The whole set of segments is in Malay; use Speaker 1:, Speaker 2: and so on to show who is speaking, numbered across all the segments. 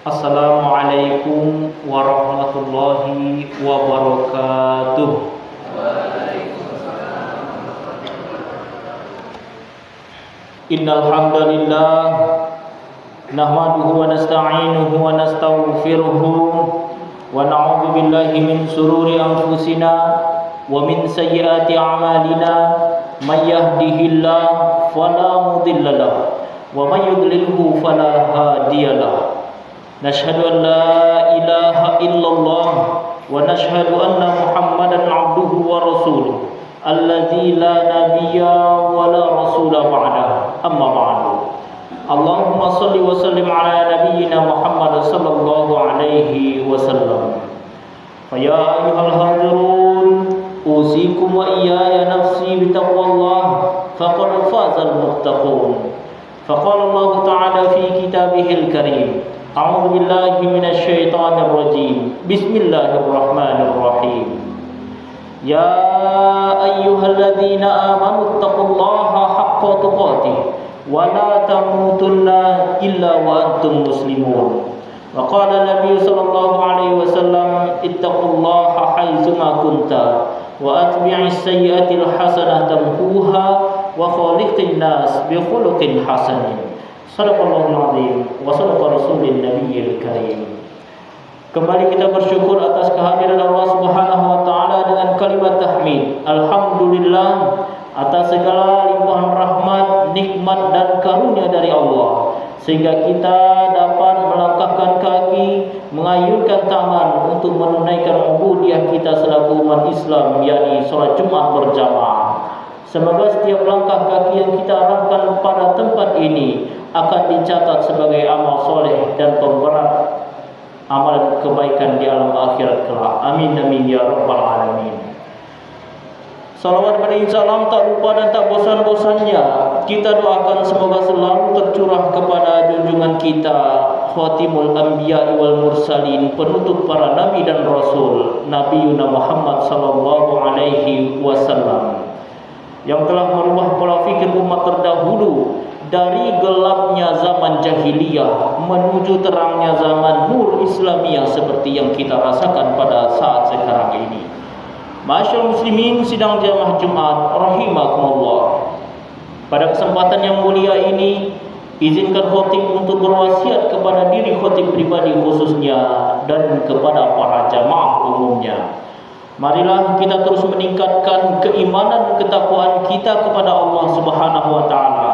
Speaker 1: Assalamualaikum warahmatullahi wabarakatuh. Innal hamdalillah nahmaduhu wa nasta'inuhu wa nastaghfiruhu wa na'udzu billahi min shururi anfusina wa min sayyiati a'malina may yahdihillahu fala mudilla lahu wa may yudlilhu fala hadiyalah. Nashhadu an la ilaha illallah wa nashhadu anna Muhammadan abduhu wa rasuluh alladzi la nabiyya wa la rasula ba'dahu. Amma ba'du. Allahumma shalli wa sallim ala nabiyyina Muhammad sallallahu alaihi wasallam. Fa ya ayyuhal hadirun usikum wa iyaya nafsi bitaqwallah faqad fazal muttaqun. Faqala Allah ta'ala fi kitabihil karim. A'udzu billahi minasyaitonir rajim. Bismillahirrahmanirrahim. Ya ayyuhalladzina amanu taqullaha haqqa tuqatih wa la tamutunna illa wa antum muslimun. Wa qala Nabi sallallahu alaihi wasallam ittaqullaha haitsuma kunta wa atbi'is sayyi'atil hasanata tamhuha wa khaliqin nas bi khuluqin hasanin. Sadaqallahul azim wa sadaqa rasulun nabiyil karim. Kembali kita bersyukur atas kehadiran Allah Subhanahu wa taala dengan kalimat tahmid. Alhamdulillah atas segala limpahan rahmat, nikmat dan karunia dari Allah sehingga kita dapat melangkahkan kaki, mengayunkan tangan untuk menunaikan ubudiyah kita selaku umat Islam, yakni salat Jumat berjamaah. Semoga setiap langkah kaki yang kita arahkan pada tempat ini akan dicatat sebagai amal soleh dan pemberat amal kebaikan di alam akhirat kelak. Amin amin ya rabbal alamin. Salawat dan salam tak lupa dan tak bosan-bosannya kita doakan semoga selalu tercurah kepada junjungan kita Khatimul Anbiya wal Mursalin, penutup para nabi dan rasul, Nabi Muhammad sallallahu alaihi wasallam, yang telah merubah pola fikir umat terdahulu dari gelapnya zaman jahiliyah menuju terangnya zaman nur Islamiyah seperti yang kita rasakan pada saat sekarang ini. Masyaallah muslimin sidang jamaah Jumat rahimakumullah. Pada kesempatan yang mulia ini izinkan khotib untuk berwasiat kepada diri khotib pribadi khususnya dan kepada para jamaah umumnya. Marilah kita terus meningkatkan keimanan ketakwaan kita kepada Allah Subhanahu wa taala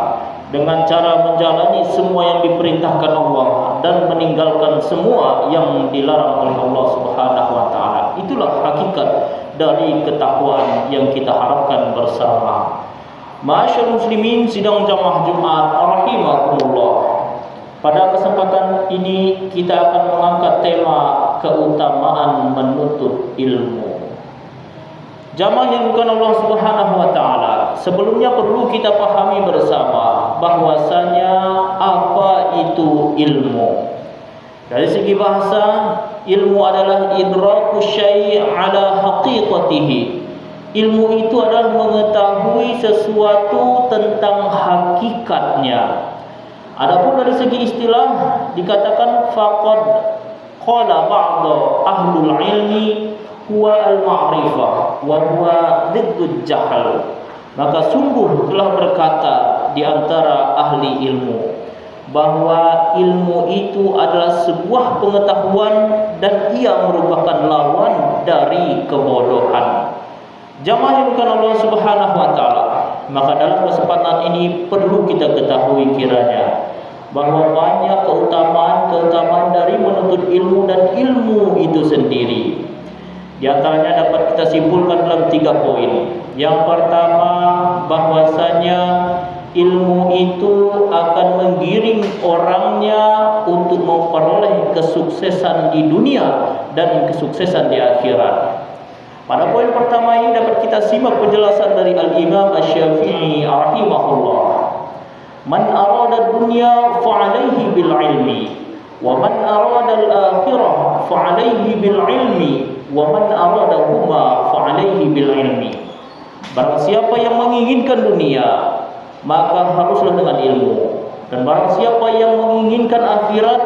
Speaker 1: dengan cara menjalani semua yang diperintahkan Allah dan meninggalkan semua yang dilarang oleh Allah Subhanahu wa taala. Itulah hakikat dari ketakwaan yang kita harapkan bersama. Masyaallah muslimin sidang jamaah Jumat rahimakumullah. Pada kesempatan ini kita akan mengangkat tema keutamaan menuntut ilmu. Jamaah yang bukan Allah Subhanahu wa taala, sebelumnya perlu kita pahami bersama bahwasanya apa itu ilmu. Dari segi bahasa, ilmu adalah idraku syai' ala haqiqatihi. Ilmu itu adalah mengetahui sesuatu tentang hakikatnya. Adapun dari segi istilah dikatakan faqad qala ba'du ahlul ilmi huwa al-ma'rifah wa huwa diddul jahal. Maka sungguh telah berkata di antara ahli ilmu bahwa ilmu itu adalah sebuah pengetahuan dan ia merupakan lawan dari kebodohan. Jamaah yang bukan Allah Subhanahu wa taala, maka dalam kesempatan ini perlu kita ketahui kiranya bahwa banyak keutamaan dari menuntut ilmu dan ilmu itu sendiri. Di antaranya dapat kita simpulkan dalam 3 poin. Yang pertama, bahwasanya ilmu itu akan menggiring orangnya untuk memperoleh kesuksesan di dunia dan kesuksesan di akhirat. Pada poin pertama ini dapat kita simak penjelasan dari Al-Imam Asy-Syafi'i rahimahullah. Man arada dunya fa'alaihi bil ilmi wa man arada al-akhirah fa'alaihi bil ilmi wa man aradahuma fa'alaihi bil ilmi. Barang siapa yang menginginkan dunia, maka haruslah dengan ilmu. Dan barang siapa yang menginginkan akhirat,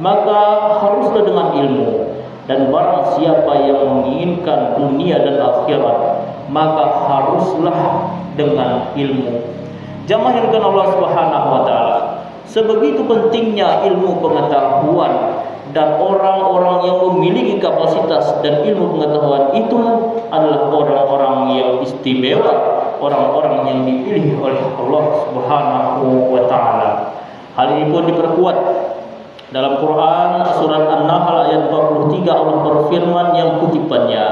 Speaker 1: maka haruslah dengan ilmu. Dan barang siapa yang menginginkan dunia dan akhirat, maka haruslah dengan ilmu. Jamaah yang dimuliakan Allah Subhanahu wa taala, sebegitu pentingnya ilmu pengetahuan, dan orang-orang yang memiliki kapasitas dan ilmu pengetahuan itu adalah orang-orang yang istimewa, orang-orang yang dipilih oleh Allah Subhanahu wa taala. Hal ini pun diperkuat dalam Quran surat An-Nahl ayat 43. Allah berfirman yang kutipannya,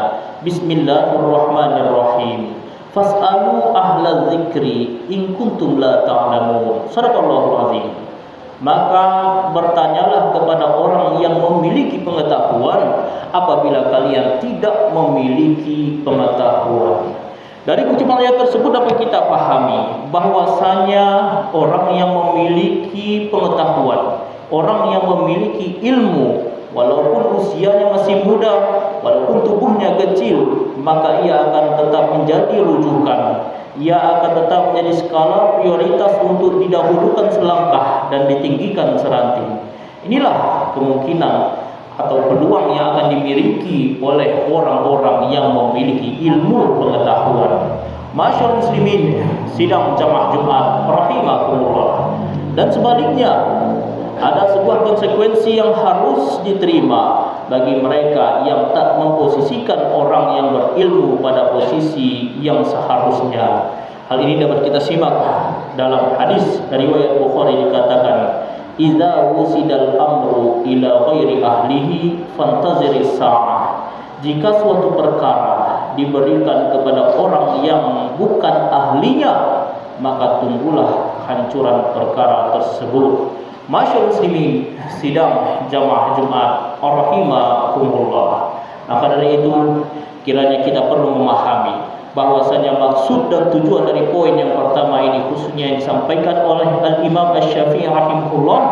Speaker 1: Bismillahirrahmanirrahim. Fas'alu ahla dzikri in kuntum la ta'lamun. Sadaqallahul azim. Maka bertanyalah kepada orang yang memiliki pengetahuan apabila kalian tidak memiliki pengetahuan. Dari kutipan ayat tersebut dapat kita pahami bahwasanya orang yang memiliki pengetahuan, orang yang memiliki ilmu, walaupun usianya masih muda, walaupun tubuhnya kecil, maka ia akan tetap menjadi rujukan. Ia akan tetap menjadi skala prioritas untuk didahulukan selangkah dan ditinggikan seranting. Inilah kemungkinan atau peluang yang akan dimiliki oleh orang-orang yang memiliki ilmu pengetahuan. Masyaallah muslimin sidang jamaah Jumat rahimakumullah. Dan sebaliknya, ada sebuah konsekuensi yang harus diterima bagi mereka yang tak memposisikan orang yang berilmu pada posisi yang seharusnya. Hal ini dapat kita simak dalam hadis dari riwayat Bukhari, dikatakan, "Idza wusidal amru ila ghairi ahlihi fantaziris sa'ah." Jika suatu perkara diberikan kepada orang yang bukan ahlinya, maka tunggulah kehancuran perkara tersebut. Masyaallah muslimin sidang jamaah Jumat rahimakumullah. Maka dari itu kiranya kita perlu memahami bahwasanya maksud dan tujuan dari poin yang pertama ini, khususnya yang disampaikan oleh Al-Imam Asy-Syafi'i rahimahullah,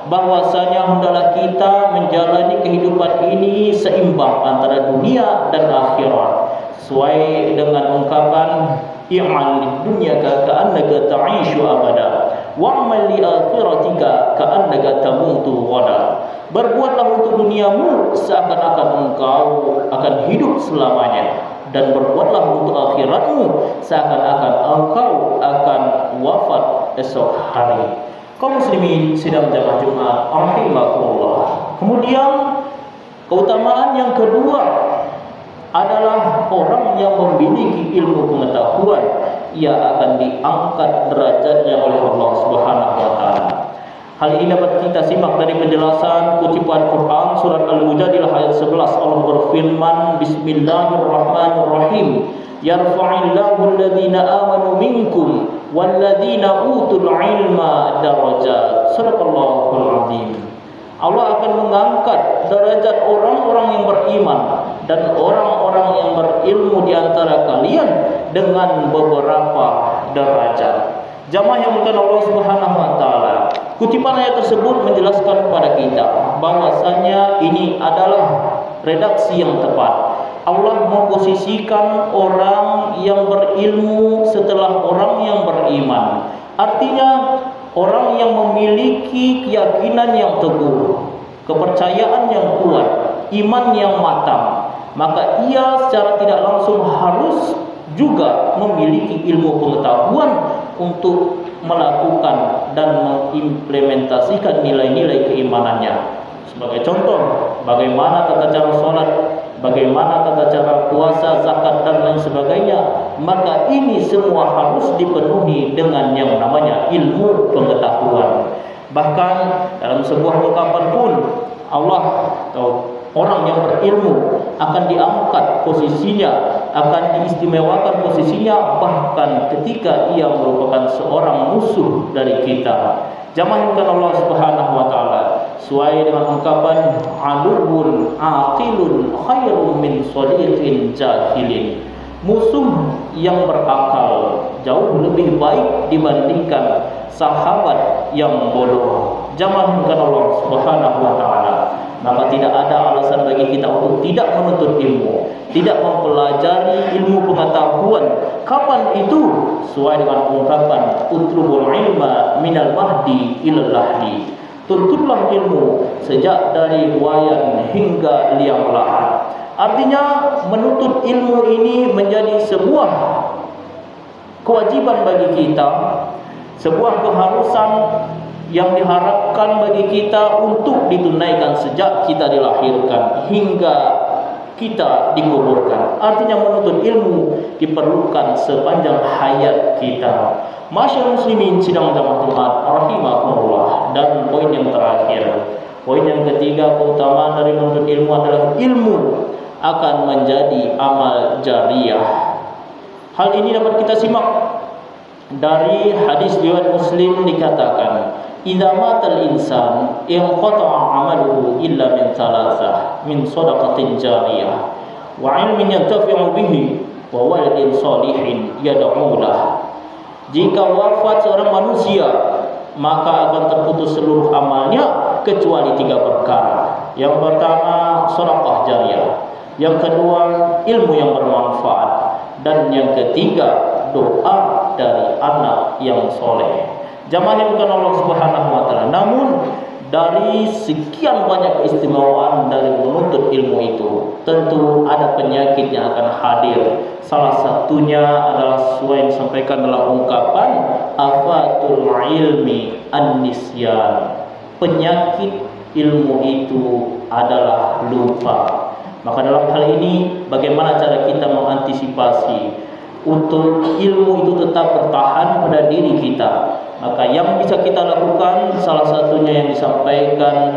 Speaker 1: bahwasanya hendaklah kita menjalani kehidupan ini seimbang antara dunia dan akhirat, sesuai dengan ungkapan i'mal lid-dunya ka'annaka ta'ishu abada wa'mal li akhiratika ka'annaka tamutu ghada. Berbuatlah untuk duniamu seakan-akan engkau akan hidup selamanya, dan berbuatlah untuk akhiratmu seakan-akan engkau akan wafat esok hari. Kaum muslimin sidang jamaah Jumat rahimakumullah. Kemudian keutamaan yang kedua adalah orang yang memiliki ilmu pengetahuan, ia akan diangkat derajatnya oleh Allah Subhanahu wa taala. Hal ini dapat kita simak dari penjelasan kutipan Quran surat Al-Mujadilah ayat 11. Allah berfirman, Bismillahirrahmanirrahim. Yarfa'illahu alladhina amanu minkum walladhina utul ilma darajat. Sadaqallahul azim. Allah akan mengangkat derajat orang-orang yang beriman dan orang-orang yang berilmu di antara kalian dengan beberapa derajat. Jamaah yang dimuliakan Allah Subhanahu wa taala, kutipan ayat tersebut menjelaskan kepada kita bahwasanya ini adalah redaksi yang tepat. Allah memposisikan orang yang berilmu setelah orang yang beriman. Artinya orang yang memiliki keyakinan yang teguh, kepercayaan yang kuat, iman yang matang, maka ia secara tidak langsung harus juga memiliki ilmu pengetahuan untuk melakukan dan mengimplementasikan nilai-nilai keimanannya. Sebagai contoh, bagaimana tata cara sholat, bagaimana tata cara puasa, zakat, dan lain sebagainya. Maka ini semua harus dipenuhi dengan yang namanya ilmu pengetahuan. Bahkan dalam sebuah ungkapan pun, Allah atau orang yang berilmu akan diangkat posisinya, akan diistimewakan posisinya, bahkan ketika ia merupakan seorang musuh dari kita. Jamaah yang Allah Subhanahu wa taala, sesuai dengan ungkapan aduun aqilun khairun min sadiqin jahilin. Musuh yang berakal jauh lebih baik dibandingkan sahabat yang bodoh. Jamaah yang Allah Subhanahu wa taala, maka tidak ada alasan bagi kita untuk tidak menuntut ilmu, tidak mempelajari ilmu pengetahuan. Kapan itu? Sesuai dengan ungkapan utlubul ilma minal mahdi ilal lahdi. Tuntutlah ilmu sejak dari buayan hingga liang lahat. Artinya menuntut ilmu ini menjadi sebuah kewajiban bagi kita, sebuah keharusan yang diharapkan bagi kita untuk ditunaikan sejak kita dilahirkan hingga kita dikuburkan. Artinya menuntut ilmu diperlukan sepanjang hayat kita. Masyaallah muslimin sidang jamaah Jumat rahimakumullah. Dan poin yang terakhir, poin yang ketiga, keutamaan dari menuntut ilmu adalah ilmu akan menjadi amal jariyah. Hal ini dapat kita simak dari hadis riwayat Muslim, dikatakan, "Idza matal insan inqata'a 'amaluhu illa min thalathah, min shadaqatin jariyah wa 'ilmin yantafi'u bihi wa waladin shalihin yad'u lahu." Jika wafat seorang manusia, maka akan terputus seluruh amalnya kecuali 3 perkara. Yang pertama, sedekah jariyah. Yang kedua, ilmu yang bermanfaat. Dan yang ketiga, doa dari anak yang soleh. Jamaah yang bukan Allah Subhanahu wa taala. Namun dari sekian banyak keistimewaan dari menuntut ilmu itu, tentu ada penyakit yang akan hadir. Salah satunya adalah sesuai yang disampaikan dalam ungkapan afatul ilmi an-nisyan. Penyakit ilmu itu adalah lupa. Maka dalam hal ini, bagaimana cara kita mengantisipasi untuk ilmu itu tetap bertahan pada diri kita? Maka yang bisa kita lakukan, salah satunya yang disampaikan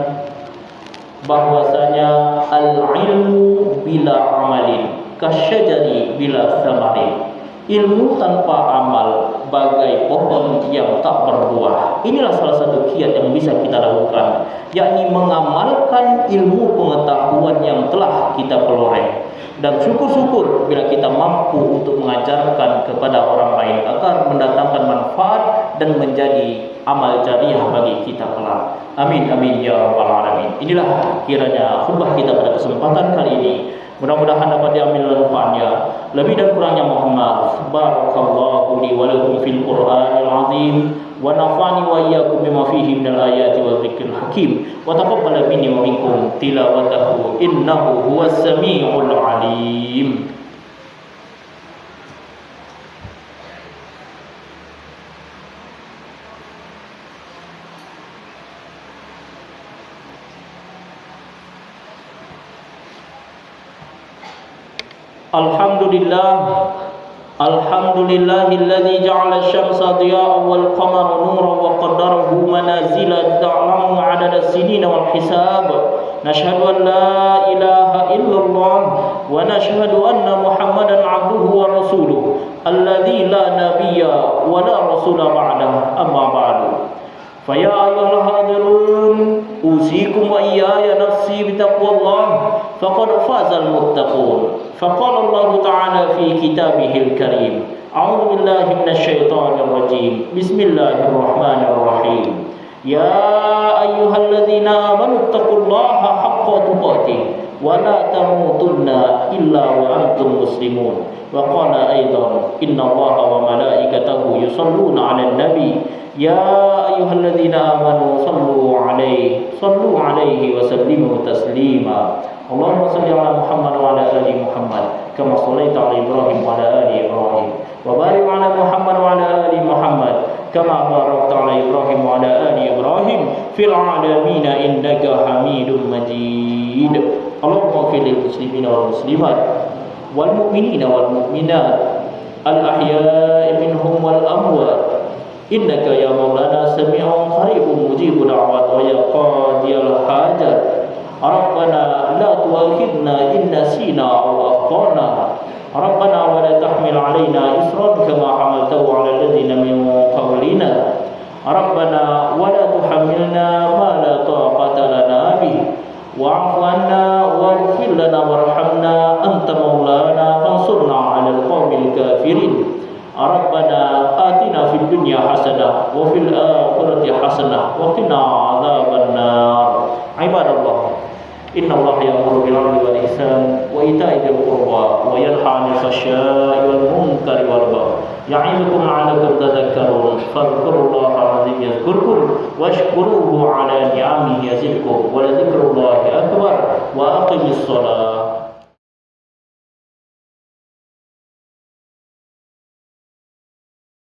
Speaker 1: bahwasanya al-ilmu bila amalin kasyajari bila thamarin. Ilmu tanpa amal bagai pohon yang tak berbuah. Inilah salah satu kiat yang bisa kita lakukan, yakni mengamalkan ilmu pengetahuan yang telah kita peroleh. Dan syukur-syukur bila kita mampu untuk mengajarkan kepada orang lain agar mendatangkan manfaat dan menjadi amal jariyah bagi kita kelak. Amin amin ya rabbal alamin. Inilah kiranya khutbah kita pada kesempatan kali ini. Mudah-mudahan dapat diambil manfaatnya. Lebih dan kurangnya mohon maaf. Barakallahu li wa lakum fil Qur'anil azim wa nafa'ani wa iyyakum bima fihi minal ayati wa dzikril hakim. Wa taqabbal minni wa minkum tilawatahu innahu huwas samiul alim. Alhamdulillahilladzi ja'ala asy-syamsa diya'an wal qamara nuran wa qaddarahu manazila ta'lamu 'adada as-sinina wal hisab. Nashhadu an la ilaha illallah wa nashhadu anna Muhammadan 'abduhu wa rasuluhu alladzi la nabiyya wa la rasula ba'dahu, amma ba'du. Faya ayyuhal hadirun, usikum wa iyaya nafsi bitaqwallah, faqad fazal muttaqun. Faqala Allah Ta'ala fi kitabihil karim, a'udzu billahi minasyaitonir rajim. Bismillahirrahmanirrahim. Ya ayyuhalladzina amanu taqullaha haqqa tuqatih wa la tamutunna illa wa antum muslimun. Wa qala aidan, innallaha wa malaikatahu yusholluna 'alan nabi. Ya ayyuhalladzina amanu sallu 'alaihi wa sallimu taslima. Allahumma salli ala Muhammad wa ala ali Muhammad kama shallaita ala Ibrahim wa ala ali Ibrahim wa barik ala Muhammad wa ala ali Muhammad kama barakta ala Ibrahim wa ala ali Ibrahim fil alamin innaka Hamidum Majid. Allahumma ighfir lil muslimina wal muslimat wal mu'minina wal mu'minat al ahya'i minhum wal amwat. Innaka ya maulana sami'un qaribun mujibud da'wat wa ya qadiyal hajat. Rabbana la tu'akhidna in nasina aw akhtana. Rabbana wa la tahmil 'alaina isran kama hamaltahu 'ala alladhina min qablina. Rabbana wa la tuhammilna ma la taqata lana bih. Wa'fu 'anna waghfir lana warhamna anta maulana fansurna 'alal qaumil kafirin. Rabbana atina fid dunya hasanah wa fil akhirati hasanah wa qina 'adzaban nar. Ibadallah, innallaha ya'muru bil 'adli wal ihsan wa ita'i dzil qurba wa yanha 'anil fahsya'i wal munkari wal baghi يعظكم لعلكم تذكرون فاذكروا الله العظيم يذكركم واشكروه على نعمه يزدكم ولذكر الله أكبر وأقم الصلاة